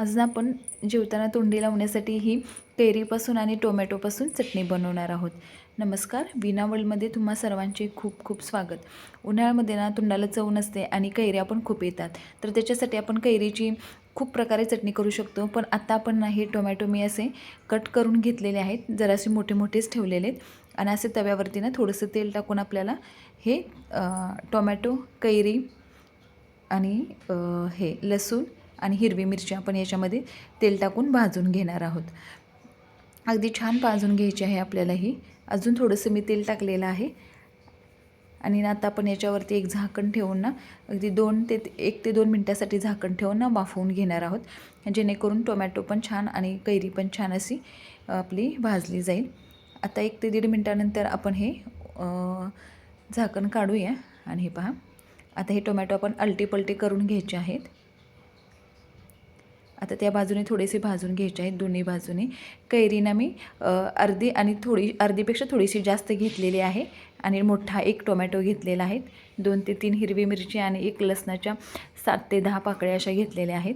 आज आपण जेवताना तोंडी लावण्यासाठी ही कैरीपासून आणि टोमॅटोपासून चटणी बनवणार आहोत. नमस्कार, वीणा वर्ल्डमध्ये तुम्हा सर्वांचे खूप खूप स्वागत. उन्हाळ्यामध्ये ना तोंडाला चव नसते आणि कैऱ्या पण खूप येतात, तर त्याच्यासाठी आपण कैरीची खूप प्रकारे चटणी करू शकतो. पण आता आपण ना हे टोमॅटो मी असे कट करून घेतलेले आहेत, जरासे मोठे मोठेच ठेवलेले आहेत आणि असे तव्यावरती ना थोडंसं तेल टाकून आपल्याला हे टोमॅटो, कैरी आणि हे लसूण आणि हिरवी मिरची आपण याच्यामध्ये तेल टाकून भाजून घेणार आहोत. अगदी छान भाजून घ्यायची आहे आपल्याला ही. अजून थोडंसं मी तेल टाकलेलं आहे आणि आता आपण याच्यावरती एक झाकण ठेवून ना अगदी 1 ते 2 मिनटासाठी झाकण ठेवून ना वाफवून घेणार आहोत, जेणेकरून टोमॅटो पण छान आणि कैरी पण छान अशी आपली भाजली जाईल. आता 1 ते 1.5 मिनटानंतर आपण हे झाकण काढूया आणि हे पहा, आता हे टोमॅटो आपण अलटी-पलटी करून घ्यायचे आहेत. आता त्या बाजूने थोडेसे भाजून घ्यायचे आहेत दोन्ही बाजूने. कैरीना मी अर्धीपेक्षा थोडीशी जास्त घेतलेली आहे आणि मोठा एक टोमॅटो घेतलेला आहे. 2 ते 3 हिरवी मिरची आणि 1 लसणाच्या 7 ते 10 पाकळ्या अशा घेतलेल्या आहेत.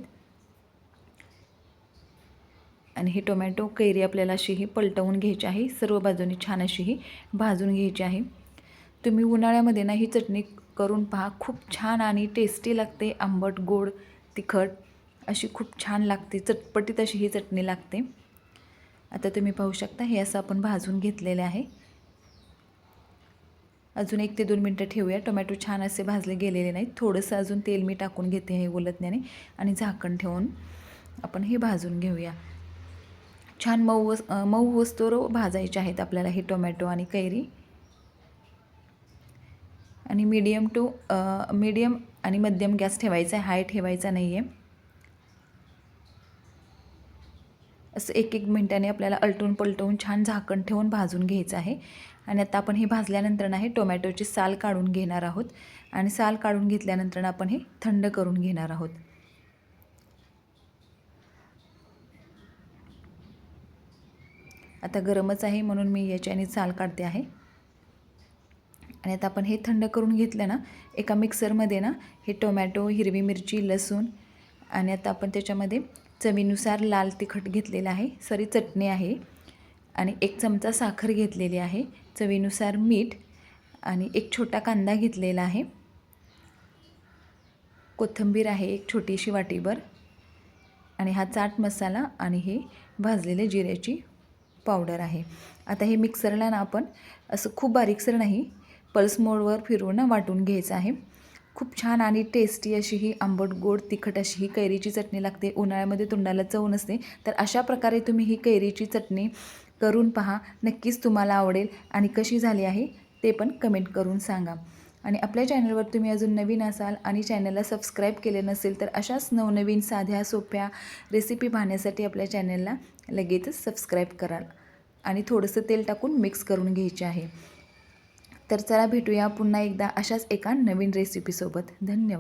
आणि हे टोमॅटो कैरी आपल्याला अशी ही पलटवून घ्यायची आहे, सर्व बाजूनी छान अशी ही भाजून घ्यायची आहे. तुम्ही उन्हाळ्यामध्ये ना ही चटणी करून पहा, खूप छान आणि टेस्टी लागते. आंबट, गोड, तिखट अशी खूप छान लागते, चटपटीत अशी ही चटणी लागते. आता तुम्ही पाहू शकता हे असं आपण भाजून घेतलेले आहे. अजून 1 ते 2 मिनटं ठेवूया. टोमॅटो छान असे भाजले गेलेले नाहीत. थोडंसं अजून तेल मी टाकून घेते हे उलटण्याने आणि झाकण ठेवून आपण हे भाजून घेऊया. छान मऊ होस्तोवर भाजायचे आहेत आपल्याला हे टोमॅटो आणि कैरी. आणि मीडियम आणि मध्यम गॅस ठेवायचा आहे, हाय ठेवायचा नाही आहे. असं 1-1 मिनटाने आपल्याला अलटून पलटवून छान झाकण ठेवून भाजून घ्यायचं आहे. आणि आता आपण हे भाजल्यानंतर ना हे टोमॅटोची साल काढून घेणार आहोत आणि साल काढून घेतल्यानंतर आपण हे थंड करून घेणार आहोत. आता गरमच आहे म्हणून मी याच्याने साल काढते आहे. आणि आता आपण हे थंड करून घेतलं ना एका मिक्सरमध्ये ना हे टोमॅटो, हिरवी मिरची, लसूण आणि आता आपण त्याच्यामध्ये चवीनुसार लाल तिखट घेतलेलं आहे, चटणी आहे आणि 1 चमचा साखर घेतलेली आहे, चवीनुसार मीठ आणि 1 छोटा कांदा घेतलेला आहे, कोथिंबीर आहे 1 छोटीशी वाटीभर आणि हा चाट मसाला आणि हे भाजलेले जिऱ्याची पावडर आहे. आता हे मिक्सरला ना आपण असं खूप बारीकसर नाही, पल्स मोडवर फिरवून ना वाटून घ्यायचं आहे. खूप छान आणि टेस्टी अशी ही आंबट, गोड, तिखट अशी ही कैरीची चटणी लागते. उन्हाळ्यामध्ये तोंडाला चव नसते, तर अशा प्रकारे तुम्ही ही कैरीची चटणी करून पहा. नक्कीच तुम्हाला आवडेल आणि कशी झाली आहे ते पण कमेंट करून सांगा. आणि आपल्या चॅनलवर तुम्ही अजून नवीन असाल आणि चॅनलला सबस्क्राईब केले नसेल तर अशाच नवनवीन साध्या सोप्या रेसिपी पाहण्यासाठी आपल्या चॅनलला लगेचच सबस्क्राईब कराल आणि थोडंसं तेल टाकून मिक्स करून घ्यायचे आहे. तर चला भेटूया पुन्हा एकदा अशाच एका नवीन रेसिपीसोबत. धन्यवाद.